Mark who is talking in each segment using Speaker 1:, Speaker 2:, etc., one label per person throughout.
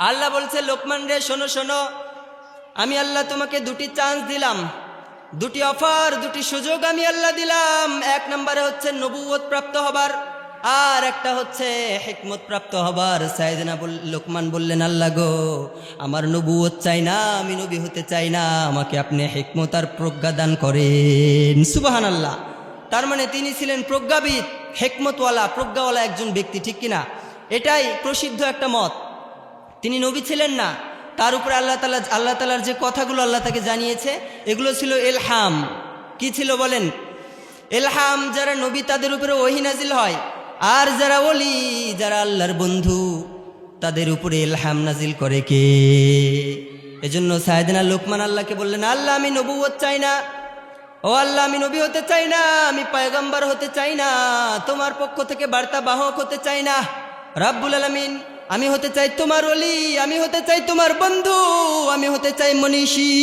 Speaker 1: আল্লাহ বলছে, লোকমান রে শোনো শোনো, আমি আল্লাহ তোমাকে দুটি চান্স দিলাম, দুটি অফার, দুটি সুযোগ আমি আল্লাহ দিলাম। এক নম্বরে হচ্ছে নবুয়ত প্রাপ্ত হবার, আর একটা হচ্ছে হিকমত প্রাপ্ত হবার। সাইয়েদনা লোকমান বললেন, আল্লাহ গো, আমার নবুয়ত চাই না, আমি নবী হতে চাই না, আমাকে আপনি হিকমত আর প্রজ্ঞা দান করেন। সুবহানাল্লাহ। তার মানে তিনি ছিলেন প্রজ্ঞাবিদ, হিকমতওয়ালা, প্রজ্ঞাওয়ালা একজন ব্যক্তি, ঠিক কিনা? এটাই প্রসিদ্ধ একটা মত। তিনি নবী ছিলেন না, তার উপরে আল্লাহ তাআলার যে কথাগুলো আল্লাহ তাকে জানিয়েছে এগুলো ছিল ইলহাম। কি ছিল বলেন? ইলহাম। যারা নবী তাদের উপরে ওহী নাজিল হয়, আর যারা ওলি, যারা আল্লাহর বন্ধু, তাদের উপরে ইলহাম নাজিল করে কে? এজন্য সাইয়েদনা লোকমান আল্লাহকে বললেন, আল্লাহ আমি নবুয়ত চাই না, ও আল্লাহ আমি নবী হতে চাই না, আমি পয়গম্বর হতে চাই না, তোমার পক্ষ থেকে বার্তা বাহক হতে চাই না। রাব্বুল আলামিন, আমি হতে চাই তোমার ওলি, আমি হতে চাই তোমার বন্ধু, আমি হতে চাই মনীষী,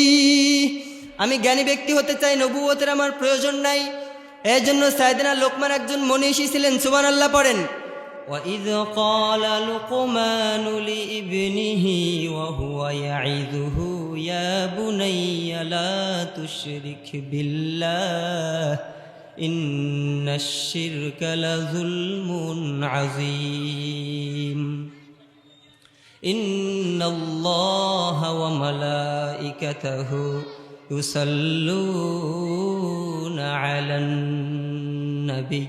Speaker 1: আমি জ্ঞানী ব্যক্তি হতে চাই, নবুয়তের আমার প্রয়োজন নাই। এই জন্য সাইয়েদনা লোকমান একজন মনীষী ছিলেন। সুবহানাল্লাহ পড়েন। وَإِذْ قَالَ لُقْمَانُ لِابْنِهِ وَهُوَ يَعِظُهُ يَا بُنَيَّ لَا تُشْرِكْ بِاللَّهِ إِنَّ الشِّرْكَ لَظُلْمٌ عَظِيمٌ إِنَّ اللَّهَ وَمَلَائِكَتَهُ يُصَلُّونَ عَلَى النَّبِيِّ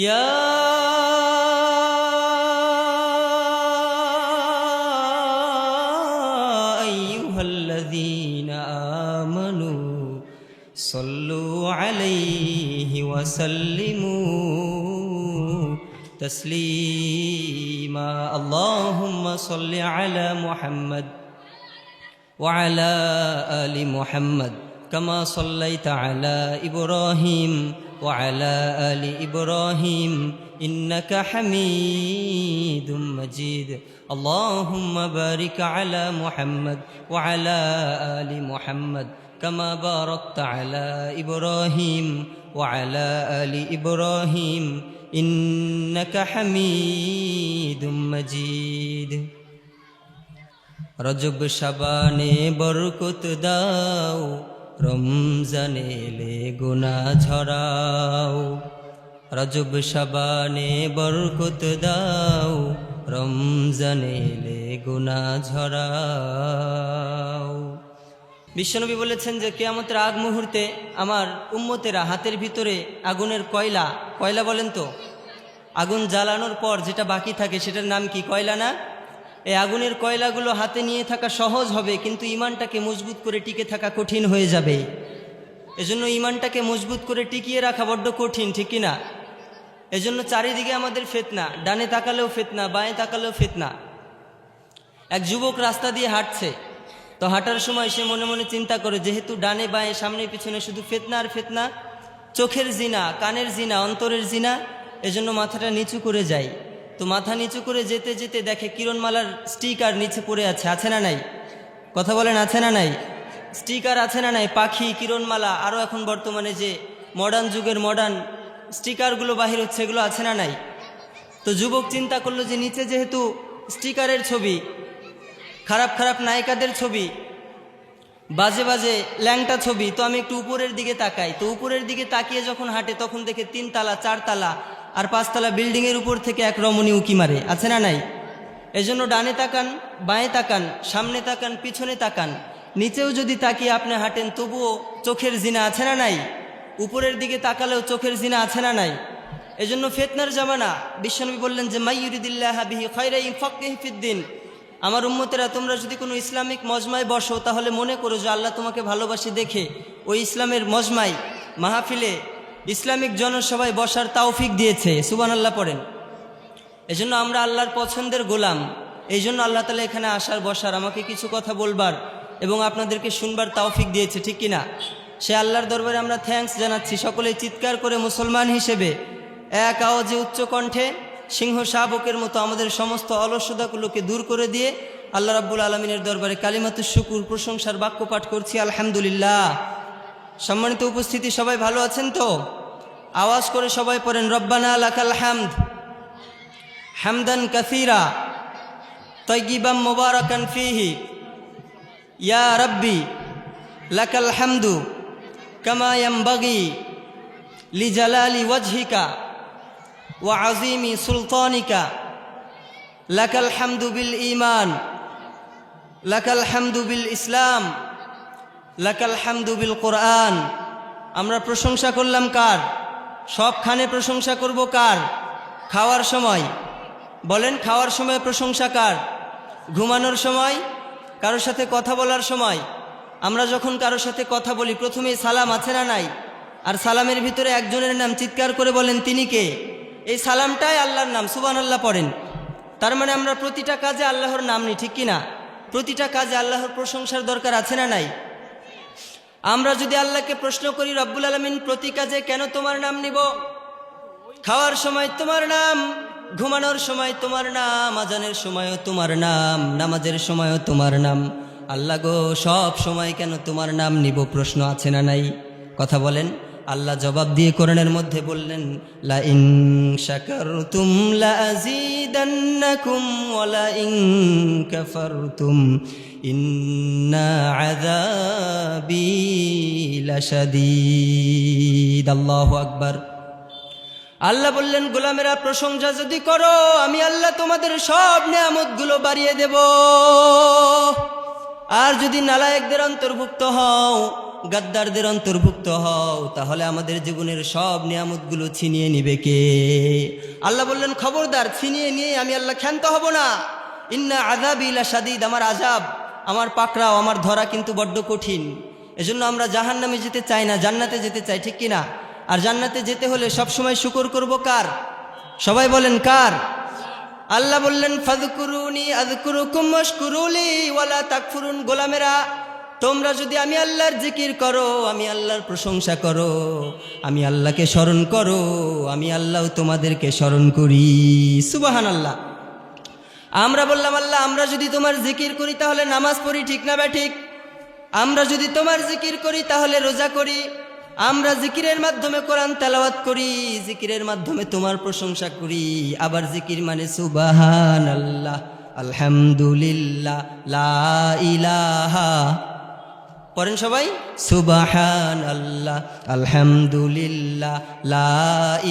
Speaker 1: يَا أَيُّهَا الَّذِينَ آمَنُوا صَلُّوا عَلَيْهِ وَسَلِّمُوا تسليما اللهم صل على محمد وعلى آل محمد كما صليت على إبراهيم وعلى آل إبراهيم إنك حميد مجيد اللهم بارك على محمد وعلى آل محمد كما باركت على إبراهيم وعلى آل إبراهيم إنك حميد مجيد রজব শাবানে বরকত দাও, রমজানে এলে গুনাহ ঝরাও। রজব শাবানে বরকত দাও, রমজানে এলে গুনাহ ঝরাও। বিশ্বনবী বলেছেন যে কিয়ামতের আগ মুহূর্তে আমার উম্মতেরা হাতের ভিতরে আগুনের কয়লা, কয়লা বলেন তো, আগুন জ্বালানোর পর যেটা বাকি থাকে সেটার নাম কি? কয়লা না? এই আগুনের কয়লাগুলো হাতে নিয়ে থাকা সহজ হবে, কিন্তু ইমানটাকে মজবুত করে টিকে থাকা কঠিন হয়ে যাবে। এজন্য ইমানটাকে মজবুত করে টিকিয়ে রাখা বড্ড কঠিন, ঠিক কিনা? এজন্য চারিদিকে আমাদের ফিতনা, ডানে তাকালেও ফিতনা, বাঁয়ে তাকালেও ফিতনা। এক যুবক রাস্তা দিয়ে হাঁটছে, তো হাঁটার সময় সে মনে মনে চিন্তা করে, যেহেতু ডানে বাঁয়ে সামনে পিছনে শুধু ফিতনা আর ফিতনা, চোখের জিনা, কানের জিনা, অন্তরের জিনা, এজন্য মাথাটা নিচু করে যায়। তো মাথা নিচু করে যেতে যেতে দেখে কিরণমালার স্টিকার নিচে পড়ে আছে। আছে না নাই? কথা বলেন, আছে না নাই? স্টিকার আছে না নাই? পাখি, কিরণমালা, আরও এখন বর্তমানে যে মডার্ন যুগের মডার্ন স্টিকারগুলো বাহির হচ্ছে, এগুলো আছে না নাই? তো যুবক চিন্তা করলো যে নিচে যেহেতু স্টিকারের ছবি, খারাপ খারাপ নায়িকাদের ছবি, বাজে বাজে ল্যাংটা ছবি, তো আমি একটু উপরের দিকে তাকাই। তো উপরের দিকে তাকিয়ে যখন হাঁটে তখন দেখে 3 তালা 4 তালা আর 5 তালা বিল্ডিংয়ের উপর থেকে এক রমণী উকি মারে। আছে না নাই? এজন্য ডানে তাকান, বাঁয়ে তাকান, সামনে তাকান, পিছনে তাকান, নিচেও যদি তাকিয়ে আপনি হাঁটেন তবুও চোখের জিনা। আছে না নাই? উপরের দিকে তাকালেও চোখের জিনা। আছে না নাই? এজন্য ফিতনার জামানা। বিশ্বনবী বললেন যে মাইয়ুরিদিল্লাহু বিহি খায়রান ইউফাক্কিহু ফিদ্দিন, আমার উম্মতেরা তোমরা যদি কোনো ইসলামিক মজমায় বসো তাহলে মনে করো যে আল্লাহ তোমাকে ভালোবাসে দেখে ওই ইসলামের মজমায়, মাহফিলে, ইসলামিক জনসভায় বসার তৌফিক দিয়েছে। সুবহানাল্লাহ পড়েন। এজন্য আমরা আল্লাহর পছন্দের গোলাম। এই জন্য আল্লাহ তাআলা এখানে আসার, বসার, আমাকে কিছু কথা বলবার এবং আপনাদেরকে শুনবার তৌফিক দিয়েছে, ঠিক কিনা? সে আল্লাহর দরবারে আমরা থ্যাঙ্কস জানাচ্ছি। সকলেই চিৎকার করে মুসলমান হিসেবে এক আওয়াজে উচ্চ কণ্ঠে সিংহ শাবকের মতো আমাদের সমস্ত অলসতাগুলোকে দূর করে দিয়ে আল্লাহ রাব্বুল আলামিনের দরবারে কালিমাতুশ শুকুর, প্রশংসার বাক্য পাঠ করছি, আলহামদুলিল্লাহ। সম্মানিত উপস্থিতি, সবাই ভালো আছেন তো? আওয়াজ করে সবাই পড়েন রব্বানা লাকাল হামদ হামদান কাসীরা তাইয়িবাম মুবারাকান ফীহি ইয়া রাব্বি লাকাল হামদু কামা ইয়ানবাগি লিজালালি ওয়াজহিকা ওয়া আযীমি সুলতানিকা লাকাল হামদু বিল ঈমান লাকাল হামদু বিল ইসলাম লাকাল হামদু বিল কোরআন। আমরা প্রশংসা করলাম কার? সবখানে প্রশংসা করব কার? খাওয়ার সময় বলেন, খাওয়ার সময় প্রশংসা কার? ঘুমানোর সময়, কারোর সাথে কথা বলার সময়। আমরা যখন কারোর সাথে কথা বলি প্রথমেই সালাম আছে না নাই? আর সালামের ভিতরে একজনের নাম চিৎকার করে বলেন তিনি কে? এই সালামটাই আল্লাহর নাম, সুবহানাল্লাহ পড়েন। তার মানে আমরা প্রতিটা কাজে আল্লাহর নাম নিই, ঠিক কিনা? প্রতিটা কাজে আল্লাহর প্রশংসার দরকার আছে না নাই? আমরা যদি আল্লাহকে প্রশ্ন করি, রব্বুল আলামিন প্রতি কাজে কেন তোমার নাম নিব? খাওয়ার সময় তোমার নাম, ঘুমানোর সময় তোমার নাম, আজানের সময়ও তোমার নাম, নামাজের সময়ও তোমার নাম। আল্লাহ গো, সব সময় কেন তোমার নাম নিব? প্রশ্ন আছে না নাই? কথা বলেন। আল্লাহ জবাব দিয়ে কোরআনের মধ্যে বললেন, লা ইন শাকারতুম লা আযীদান্নাকুম ওয়া লা ইন কাফারতুম ইন্না আযাবি লাশাদীদ। আল্লাহু আকবার। আল্লাহ বললেন, গোলামেরা প্রশংসা যদি করো আমি আল্লাহ তোমাদের সব নিয়ামতগুলো বাড়িয়ে দেব। আর যদি নালায়েকদের অন্তর্ভুক্ত হও, গাদ্দারদের অন্তর্ভুক্ত হও, তাহলে আমাদের জীবনের সব নিয়ামতগুলো ছিনিয়ে নিবে কে? আল্লাহ বললেন, খবরদার, ছিনিয়ে নিয়ে আমি আল্লাহ ক্ষান্ত হব না। ইন্না আযাবি লাশাদীদ, আমার আযাব, আমার পাকড়াও, আমার ধরা কিন্তু বড্ড কঠিন। এজন্য আমরা জাহান্নামে যেতে চাই না, জান্নাতে যেতে চাই, ঠিক কিনা? আর জান্নাতে যেতে হলে সবসময় শুকর করব কার? সবাই বলেন কার? আল্লাহ বললেন, ফাযকুরুনি আযকুরুকুম ওয়াশকুরুলি ওয়ালা তাকফুরুন। গোলামেরা, তোমরা যদি আমি আল্লাহর জিকির করো, আমি আল্লাহর প্রশংসা করো, আমি আল্লাহকে স্মরণ করো, আমি আল্লাহ তোমাদেরকে স্মরণ করি। সুবহানাল্লাহ। আমরা বললাম, আল্লাহ আমরা যদি তোমার জিকির করি তাহলে নামাজ পড়ি, ঠিক না ঠিক? আমরা যদি তোমার জিকির করি তাহলে রোজা করি, আমরা জিকিরের মাধ্যমে কোরআন তেলাওয়াত করি, জিকিরের মাধ্যমে তোমার প্রশংসা করি। আবার জিকির মানে সুবহানাল্লাহ, আলহামদুলিল্লাহ, লা ইলাহা, পড়েন সবাই, সুবহানাল্লাহ, আলহামদুলিল্লাহ, লা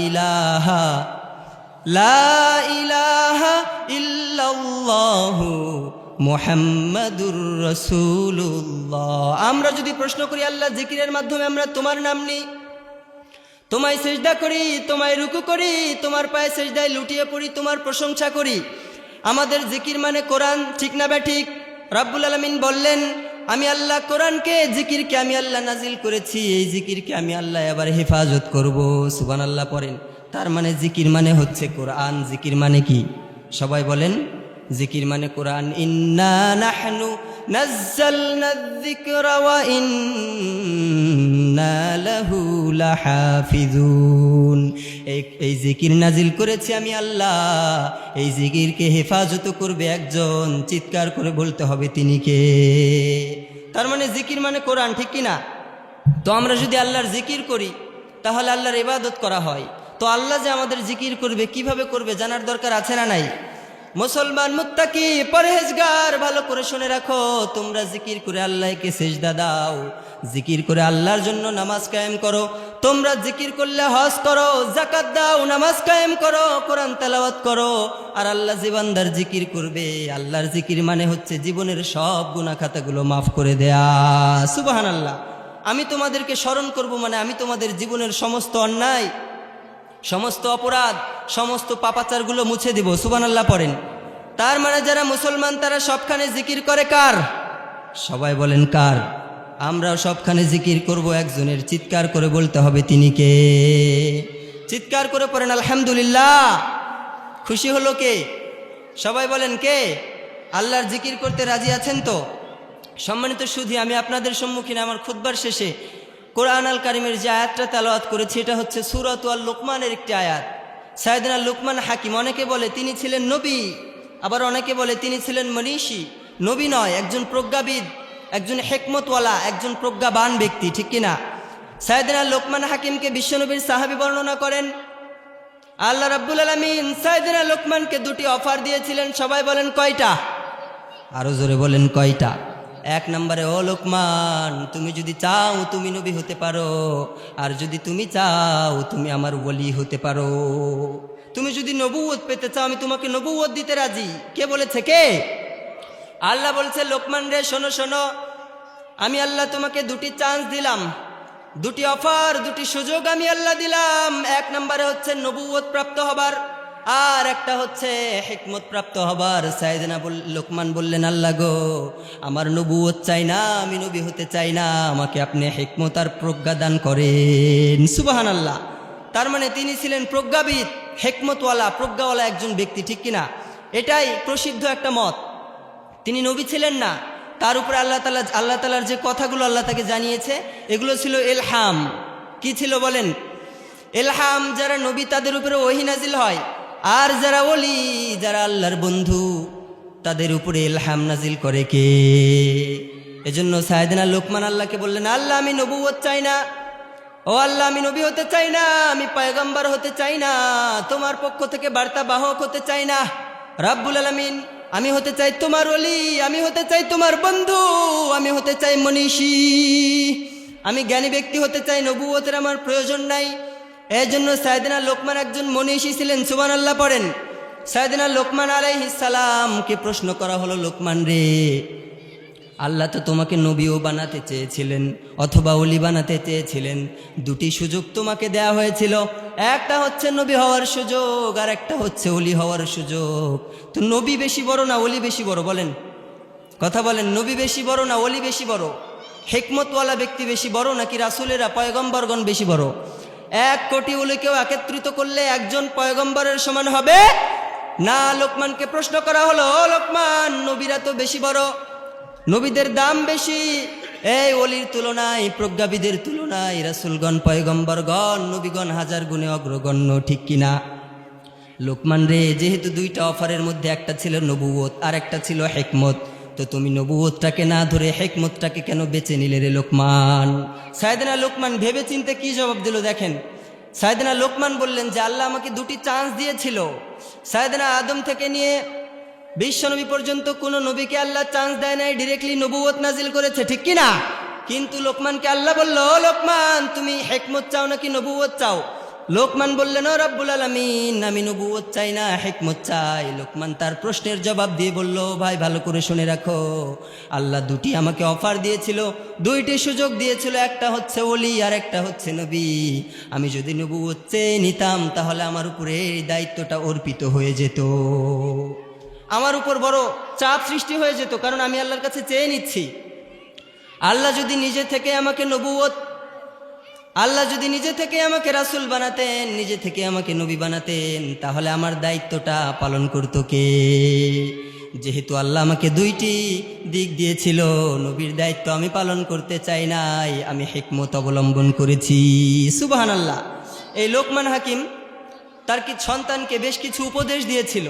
Speaker 1: ইলাহা, লা ইলাহা ইল্লাল্লাহু মুহাম্মাদুর রাসূলুল্লাহ। আমরা যদি প্রশ্ন করি, আল্লাহ জিকিরের মাধ্যমে আমরা তোমার নাম নিই, তোমায় সিজদা করি, তোমায় রুকু করি, তোমার পায়ে সিজদায় লুটিয়ে পড়ি, তোমার প্রশংসা করি, আমাদের জিকির মানে কোরআন, ঠিক না ঠিক? রব্বুল আলামিন বললেন, আমি আল্লাহ কোরআনকে, জিকিরকে আমি আল্লাহ নাজিল করেছি, এই জিকিরকে আমি আল্লাহ এবার হেফাজত করব। সুবহানাল্লাহ পড়েন। তার মানে জিকির মানে হচ্ছে কোরআন। জিকির মানে কি? সবাই বলেন, জিকির মানে কোরআন। ইন্না নাহনু নাজ্জালনায যিকরা ওয়া ইন্না লাহু লাহাফিজুন। এই জিকির নাজিল করেছি আমি আল্লাহ, এই জিকিরকে হেফাজত করবে একজন। চিৎকার করে বলতে হবে তিনি কে? তার মানে জিকির মানে কোরআন, ঠিক কিনা? তো আমরা যদি আল্লাহর জিকির করি তাহলে আল্লাহর ইবাদত করা হয়। তো আল্লাহ যে আমাদের জিকির করবে, কিভাবে করবে জানার দরকার আছে না নাই? মুসলমান, মুত্তাকি, পরহেজগার, ভালো করে শুনে রাখো, তোমরা জিকির করে আল্লাহকে সিজদা দাও, জিকির করে আল্লাহর জন্য নামাজ কায়েম করো। তোমরা জিকির করলে হজ করো, যাকাত দাও, নামাজ কায়েম করো, কোরআন তেলাওয়াত করো। আর আল্লাহ যে বান্দার জিকির করবে, আল্লাহর জিকির মানে হচ্ছে জীবনের সব গুনাহ খাতাগুলো মাফ করে দেয়া। সুবহানাল্লাহ। আমি তোমাদেরকে স্মরণ করব মানে আমি তোমাদের জীবনের সমস্ত অন্যায়, সমস্ত অপরাধ, সমস্ত পাপাচারগুলো মুছে দিব। সুবহানাল্লাহ পড়েন। তার মানে যারা মুসলমান তারা সবখানে জিকির করে কার? সবাই বলেন কার? আমরাও সবখানে জিকির করব একজনের। চিৎকার করে বলতে হবে তিনি কে? চিৎকার করে পড়েন আলহামদুলিল্লাহ। খুশি হলো কে? সবাই বলেন কে? আল্লাহর জিকির করতে রাজি আছেন তো? সম্মানিত সুধী, আমি আপনাদের সম্মুখীনে আমার খুতবার শেষে কোরআন আল কারিমের যে আয়াতটা তেলাওয়াত করেছি, এটা হচ্ছে সূরাত আল লুকমানের একটি আয়াত। সাইয়েদনা লুকমান হাকিম, অনেকে বলে তিনি ছিলেন নবী, আবার অনেকে বলে তিনি ছিলেন মনীষী। নবী নয়, একজন প্রজ্ঞাবিদ, একজন হেকমতওয়ালা, একজন প্রজ্ঞাবান ব্যক্তি, ঠিক কিনা? সাইয়েদনা লুকমান হাকিমকে বিশ্বনবীর সাহাবী বর্ণনা করেন। আল্লাহ রাব্বুল আলামিন সাইয়েদনা লুকমানকে দুটি অফার দিয়েছিলেন। সবাই বলেন কয়টা? আরো জোরে বলেন কয়টা? এক নম্বরে, ও লোকমান, তুমি যদি চাও তুমি নবী হতে পারো, আর যদি তুমি চাও তুমি আমার ওলি হতে পারো। তুমি যদি নবুয়ত পেতে চাও আমি তোমাকে নবুয়ত দিতে রাজি। কে বলেছে? কে? আল্লাহ বলছে, লোকমান রে শোনো শোনো, আমি আল্লাহ তোমাকে দুটি চান্স দিলাম, দুটি অফার, দুটি সুযোগ আমি আল্লাহ দিলাম। এক নম্বরে হচ্ছে নবুয়ত প্রাপ্ত হবার, আর একটা হচ্ছে হিকমত প্রাপ্ত হবার। সাইয়েদনা লোকমান বললেন, আল্লাহ গো, আমার নবুয়ত চাই না, আমি নবী হতে চাই না, আমাকে আপনি হিকমত আর প্রজ্ঞা দান করেন। সুবহানাল্লাহ। তার মানে তিনি ছিলেন প্রজ্ঞাবিদ, হিকমতওয়ালা, প্রজ্ঞাওয়ালা একজন ব্যক্তি, ঠিক কিনা? এটাই প্রসিদ্ধ একটা মত। তিনি নবী ছিলেন না, তার উপরে আল্লাহ তাআলার যে কথাগুলো আল্লাহ তাকে জানিয়েছে এগুলো ছিল ইলহাম। কি ছিল বলেন? ইলহাম। যারা নবী তাদের উপরে ওহী নাজিল হয়, আর যারা ওলি, যারা আল্লাহর বন্ধু, তাদের উপরে ইলহাম নাজিল করে কে? এজন্য সাইয়েদনা লোকমান আল্লাহকে বললেন, আল্লাহ আমি নবুয়ত চাই না, ও আল্লাহ আমি নবী হতে চাই না, আমি পয়গম্বর হতে চাই না, তোমার পক্ষ থেকে বার্তা বাহক হতে চাই না। রাব্বুল আলামিন, আমি হতে চাই তোমার ওলি, আমি হতে চাই তোমার বন্ধু, আমি হতে চাই মনীষী, আমি জ্ঞানী ব্যক্তি হতে চাই, নবুয়তের আমার প্রয়োজন নাই। এই জন্য সাইয়েদনা লোকমান একজন মনীষী ছিলেন। সুবহানাল্লাহ পড়েন। সাইয়েদনা লোকমান আলাইহিস সালামকে প্রশ্ন করা হলো, লোকমান রে, আল্লাহ তো তোমাকে নবীও বানাতে চেয়েছিলেন অথবা ওলি বানাতে চেয়েছিলেন, দুটি সুযোগ তোমাকে দেয়া হয়েছিল, একটা হচ্ছে নবী হওয়ার সুযোগ, আর একটা হচ্ছে ওলি হওয়ার সুযোগ। তো নবী বেশি বড় না ওলি বেশি বড়? বলেন, কথা বলেন, নবী বেশি বড় না ওলি বেশি বড়? হিকমতওয়ালা ব্যক্তি বেশি বড় নাকি রাসূলেরা পয়গম্বরগণ বেশি বড়? 1 কোটি ওলিকেও একত্রিত করলে একজন পয়গম্বরের সমান হবে না। লোকমানকে প্রশ্ন করা হলো, ও লোকমান, নবীরা তো বেশি বড়, নবীদের দাম বেশি, এই ওলির তুলনায়, প্রজ্ঞাবিদের তুলনায় রাসূলগণ, পয়গম্বরগণ, নবীগণ হাজার গুণে অগ্রগণ্য, ঠিক কিনা? লোকমান রে, যেহেতু দুইটা অফারের মধ্যে একটা ছিল নবুয়ত আর একটা ছিল হিকমত, তো তুমি নবুয়তটাকে না ধরে হিকমতটাকে কেন বেছে নিলে রে লোকমান? সাইয়েদনা লোকমান ভেবে চিন্তে কি জবাব দিল দেখেন। সাইয়েদনা লোকমান বললেন যে আল্লাহ আমাকে দুটি চান্স দিয়েছিল। সাইয়েদনা আদম থেকে নিয়ে বিশ্বনবী পর্যন্ত কোনো নবীকে আল্লাহ চান্স দেয় নাই, ডিরেক্টলি নবুয়ত নাজিল করেছে, ঠিক কিনা? কিন্তু লোকমানকে আল্লাহ বলল, ও লোকমান, তুমি হিকমত চাও নাকি নবুয়ত চাও? লোকমান বললেন, ও রব্বুল আলামিন, আমি নবুয়ত চাই না, হিকমত চাই। লোকমান তার প্রশ্নের জবাব দিয়ে বলল, ভাই ভালো করে শুনে রাখো, আল্লাহ দুটি আমাকে অফার দিয়েছিল, দুইটি সুযোগ দিয়েছিল, একটা হচ্ছে ওলি আর একটা হচ্ছে নবী। আমি যদি নবুয়ত চেয়ে নিতাম তাহলে আমার উপরে এই দায়িত্বটা অর্পিত হয়ে যেত, আমার উপর বড় চাপ সৃষ্টি হয়ে যেত, কারণ আমি আল্লাহর কাছে চেয়ে নিচ্ছি। আল্লাহ যদি নিজে থেকে আমাকে নবুয়ত, আল্লাহ যদি নিজে থেকে আমাকে রাসূল বানাতেন, নিজে থেকে আমাকে নবী বানাতেন, তাহলে আমার দায়িত্বটা পালন করত কে? যেহেতু আল্লাহ আমাকে দুইটি দিক দিয়েছিল, নবীর দায়িত্ব আমি পালন করতে চাই নাই, আমি হিকমত অবলম্বন করেছি। সুবহানাল্লাহ। এই লোকমান হাকিম তার কি সন্তানকে বেশ কিছু উপদেশ দিয়েছিল।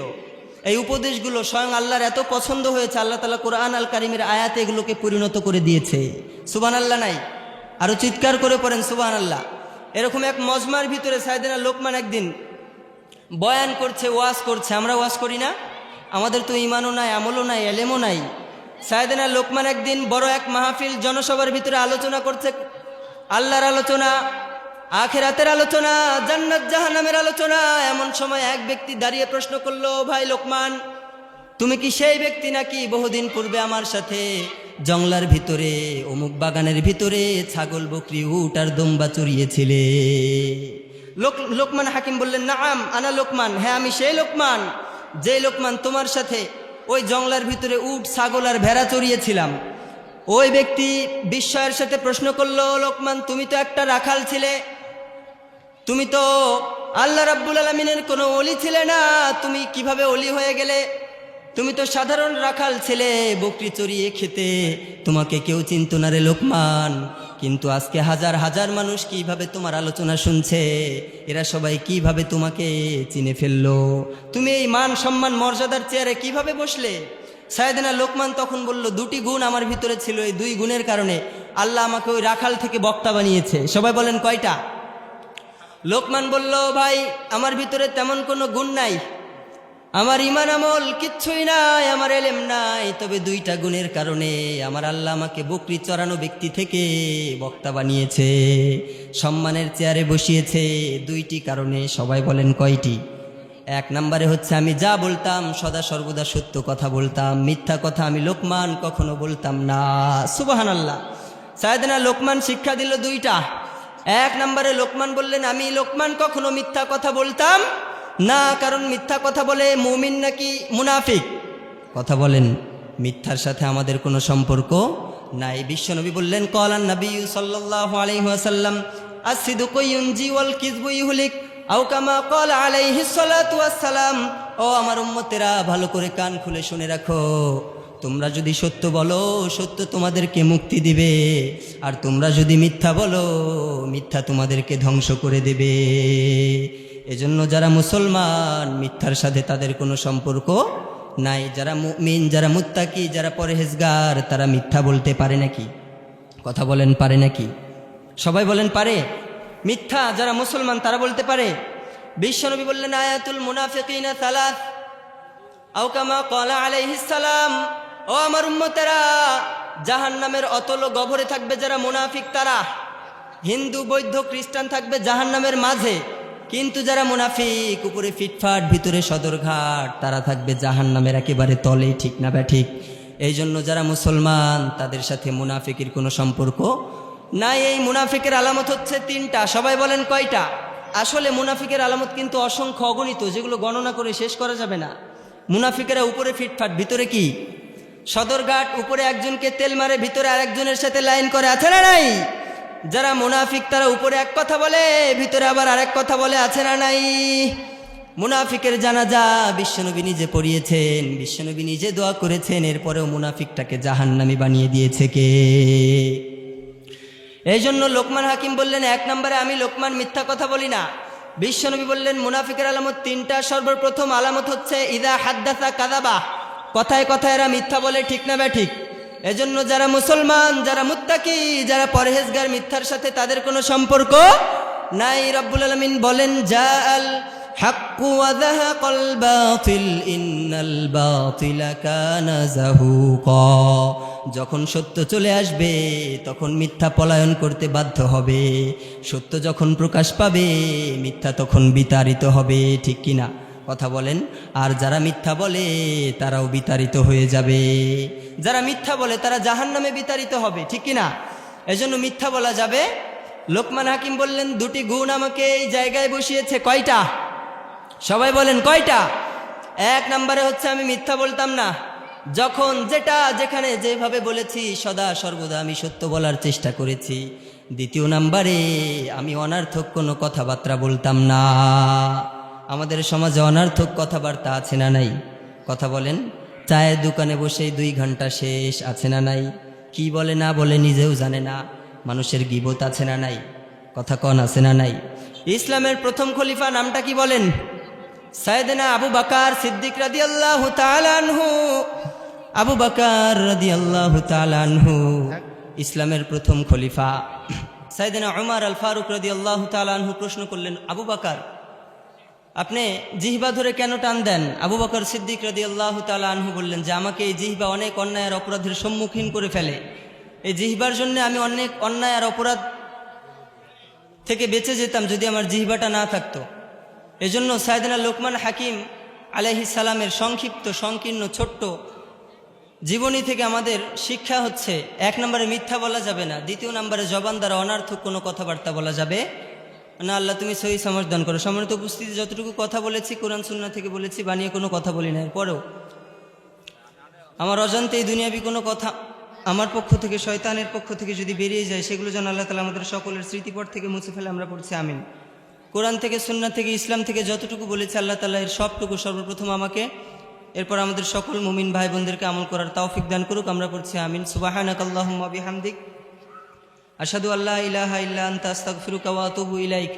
Speaker 1: এই উপদেশগুলো স্বয়ং আল্লাহর এত পছন্দ হয়েছে, আল্লাহ তাআলা কোরআন আল কারিমের আয়াতে এগুলোকে পরিণত করে দিয়েছে। সুবহানাল্লাহ নাই? আরো চিৎকার করে পড়েন সুবহানাল্লাহ। এরকম এক মজমার ভিতরে সাইয়েদনা লোকমান একদিন বয়ান করছে, ওয়াজ করছে। আমরা ওয়াজ করি না? আমাদের তো ঈমানও নাই, আমলও নাই, ইলমও নাই। সাইয়েদনা লোকমান একদিন বড় এক মাহফিল, জনসভার ভিতরে আলোচনা করছে, আল্লাহর আলোচনা, আখিরাতের আলোচনা, জান্নাত জাহান্নামের আলোচনা। এমন সময় এক ব্যক্তি দাঁড়িয়ে প্রশ্ন করলো, ভাই লোকমান, তুমি কি সেই ব্যক্তি নাকি বহুদিন পূর্বে আমার সাথে জংলার ভিতরে, অমুক বাগানের ভিতরে ছাগল, বকরি, উট আর দুম্বা চড়িয়েছিলে? লোকমান হাকিম বললেন, নাআম আনা লোকমান, হ্যাঁ আমি সেই লোকমান, যে লোকমান তোমার সাথে ওই জংলার ভিতরে উট, ছাগল আর ভেড়া চড়িয়েছিলাম। ওই ব্যক্তি বিস্ময়ের সাথে প্রশ্ন করলো, লোকমান, তুমি তো একটা রাখাল ছিলে, তুমি তো আল্লাহ রাব্বুল আলামিনের কোনো ওলি ছিলে না, তুমি কিভাবে ওলি হয়ে গেলে? তুমি তো সাধারণ রাখাল ছিলে, বকরি চড়িয়ে খেতে, তোমাকে কেউ চিনত না রে লোকমান। কিন্তু আজকে হাজার হাজার মানুষ কিভাবে তোমার আলোচনা শুনছে, এরা সবাই কিভাবে তোমাকে চিনে ফেললো, তুমি এই মান সম্মান মর্যাদার চেয়ারে কিভাবে বসলে? সাইয়েদনা লোকমান তখন বলল, দুটি গুণ আমার ভিতরে ছিল, এই দুই গুণের কারণে আল্লাহ আমাকে ওই রাখাল থেকে বক্তা বানিয়েছে। সবাই বলেন কয়টা? লোকমান বলল, ভাই আমার ভিতরে তেমন কোনো গুণ নাই, আমার ঈমান আমল কিচ্ছুই নাই, আমার এলেম নাই, তবে দুইটা গুণের কারণে আমার আল্লাহ আমাকে বকরি চড়ানো ব্যক্তি থেকে বক্তা বানিয়েছে, সম্মানের চেয়ারে বসিয়েছে। দুইটি কারণে। সবাই বলেন কয়টি? এক নম্বরে হচ্ছে আমি যা বলতাম সদা সর্বদা সত্য কথা বলতাম, মিথ্যা কথা আমি লোকমান কখনো বলতাম না। সুবহানাল্লাহ। সাইয়েদনা লোকমান শিক্ষা দিল দুইটা। এক নম্বরে লোকমান বললেন আমি লোকমান কখনো মিথ্যা কথা বলতাম না, কারণ মিথ্যা কথা বলে মুমিন নাকি মুনাফিক? কথা বলেন, মিথ্যার সাথে আমাদের কোনো সম্পর্ক নাই। বিশ্বনবী বললেন ক্বালান নবী সাল্লাল্লাহু আলাইহি ওয়াসাল্লাম আস-সিদকু ইউনজি ওয়াল কিযবু ইহলিক আও কামা ক্বালা আলাইহিস সালাতু ওয়াস সালাম। ও আমার উম্মতেরা, ভালো করে কান খুলে শুনে রাখো, তোমরা যদি সত্য বলো সত্য তোমাদেরকে মুক্তি দিবে, আর তোমরা যদি মিথ্যা বলো মিথ্যা তোমাদেরকে ধ্বংস করে দেবে। এজন্য যারা মুসলমান মিথ্যার সাথে তাদের কোনো সম্পর্ক নাই। যারা মুমিন, যারা মুত্তাকি, যারা পরহেজগার, তারা মিথ্যা বলতে পারে নাকি? কথা বলেন, পারে নাকি? সবাই বলেন পারে। মিথ্যা যারা মুসলমান তারা বলতে পারে। বিশ্বনবী বললেন আয়াতুল মুনাফিকিনা সালাস আও কামা ক্বালা আলাইহিস সালাম। ও আমার উম্মতেরা, জাহান্নামের অতল গহ্বরে থাকবে যারা মুনাফিক, তারা হিন্দু বৌদ্ধ খ্রিস্টান থাকবে জাহান্নামের মাঝে, কিন্তু যারা মুনাফিক উপরে ফিটফাট ভিতরে সদরঘাট, তারা থাকবে জাহান্নামের একেবারে তলে। ঠিক না ব্যাঠিক? এই জন্য যারা মুসলমান তাদের সাথে মুনাফিকের কোনো সম্পর্ক নাই। এই মুনাফিকের আলামত হচ্ছে তিনটা। সবাই বলেন কয়টা? আসলে মুনাফিকের আলামত কিন্তু অসংখ্য, অগণিত, যেগুলো গণনা করে শেষ করা যাবে না। মুনাফিকেরা উপরে ফিটফাট ভিতরে কি সদরঘাট, উপরে একজনকে তেল মারে ভিতরে আরেকজনের সাথে লাইন করে, আছে না নাই? যারা মুনাফিক তারা উপরে এক কথা বলে ভিতরে আবার আরেক কথা বলে, আছে না নাই? মুনাফিকের জানাজা বিশ্বনবী নিজে পড়িয়েছেন, বিশ্বনবী নিজে দোয়া করেছেন, এরপরেও মুনাফিকটাকে জাহান্নামী বানিয়ে দিয়েছে কে? এই জন্য লোকমান হাকিম বললেন এক নম্বরে আমি লোকমান মিথ্যা কথা বলি না। বিশ্বনবী বললেন মুনাফিকের আলামত তিনটা। সর্বপ্রথম আলামত হচ্ছে ইদা হাদ্দাসা কাযাবা, কথায় কথায় এরা মিথ্যা বলে। ঠিক না ব্যাঠিক? এজন্য যারা মুসলমান, যারা মুত্তাকি, যারা পরহেজগার, মিথ্যার সাথে তাদের কোনো সম্পর্ক নাই। রব্বুল আলামিন বলেন জাআল হাক্কু ওয়া যাহাকাল বাতিল ইন্নাল বাতিলা কানা যাহুকা। যখন সত্য চলে আসবে তখন মিথ্যা পলায়ন করতে বাধ্য হবে, সত্য যখন প্রকাশ পাবে মিথ্যা তখন বিতাড়িত হবে। ঠিক কিনা? কথা বলেন। আর যারা মিথ্যা বলে তারাও বিতাড়িত হয়ে যাবে। যারা মিথ্যা বলে তারা জাহান্নামে বিতাড়িত হবে। ঠিক কিনা? এজন্য মিথ্যা বলা যাবে। লোকমান হাকিম বললেন দুটি গুণ আমাকে এই জায়গায় বসিয়েছে। কয়টা? সবাই বলেন কয়টা? এক নম্বরে হচ্ছে আমি মিথ্যা বলতাম না, যখন যেটা যেখানে যেভাবে বলেছি সদা সর্বদা আমি সত্য বলার চেষ্টা করেছি। দ্বিতীয় নম্বরে আমি অনার্থক কোনো কথাবার্তা বলতাম না। আমাদের সমাজে অনার্থক কথাবার্তা আছে না নাই? কথা বলেন। চায়ের দোকানে বসে 2 ঘন্টা শেষ, আছে না নাই? কি বলে না বলে নিজেও জানে না। মানুষের গীবত আছে না নাই? কথা কন, আছে না নাই? ইসলামের প্রথম খলিফা নামটা কি বলেন? সাইয়েদনা আবু বকর সিদ্দিক রাদিয়াল্লাহু তাআলা আনহু। আবু বকর রাদিয়াল্লাহু তাআলা আনহু ইসলামের প্রথম খলিফা। সাইয়েদনা উমর আল ফারুক রাদিয়াল্লাহু তাআলা আনহু প্রশ্ন করলেন, আবু বকর আপনি জিহ্বা ধরে কেন টান দেন? আবু বকর সিদ্দিক রাদিয়াল্লাহু তাআলা আনহু বললেন যে আমাকে এই জিহ্বা অনেক অন্যায় আর অপরাধের সম্মুখীন করে ফেলে। এই জিহ্বার জন্য আমি অনেক অন্যায় আর অপরাধ থেকে বেঁচে যেতাম যদি আমার জিহ্বাটা না থাকতো। এজন্য সাইয়েদনা লোকমান হাকিম আলাইহিস সালামের সংক্ষিপ্ত সংকীর্ণ ছোট্ট জীবনী থেকে আমাদের শিক্ষা হচ্ছে, এক নম্বরে মিথ্যা বলা যাবে না, দ্বিতীয় নম্বরে জবান দ্বারা অনার্থক কোনো কথাবার্তা বলা যাবে না। আল্লাহ তুমি সহি সমাজ দান করো। সম্মানিত উপস্থিতি, যতটুকু কথা বলেছি কোরআন সুন্নাহ থেকে বলেছি, বানিয়ে কোনো কথা বলি না। এরপরেও আমার অজান্তে এই দুনিয়াবি কোনো কথা আমার পক্ষ থেকে, শয়তানের পক্ষ থেকে যদি বেরিয়ে যায়, সেগুলো যেন আল্লাহ তাআলা আমাদের সকলের স্মৃতিপট থেকে মুছে ফেলে। আমরা পড়ছি আমিন। কোরআন থেকে, সুন্নাহ থেকে, ইসলাম থেকে যতটুকু বলেছে আল্লাহ তাআলা এর সবটুকু সর্বপ্রথম আমাকে, এরপর আমাদের সকল মুমিন ভাই বোনদেরকে আমল করার তৌফিক দান করুক। আমরা পড়ছি আমিন। সুবহানাকাল্লাহুম্মা বিহামদিক আশহাদু আল্লা ইলাহা ইল্লা আনতা আস্তাগফিরুকা ওয়া আতুবু ইলাইক।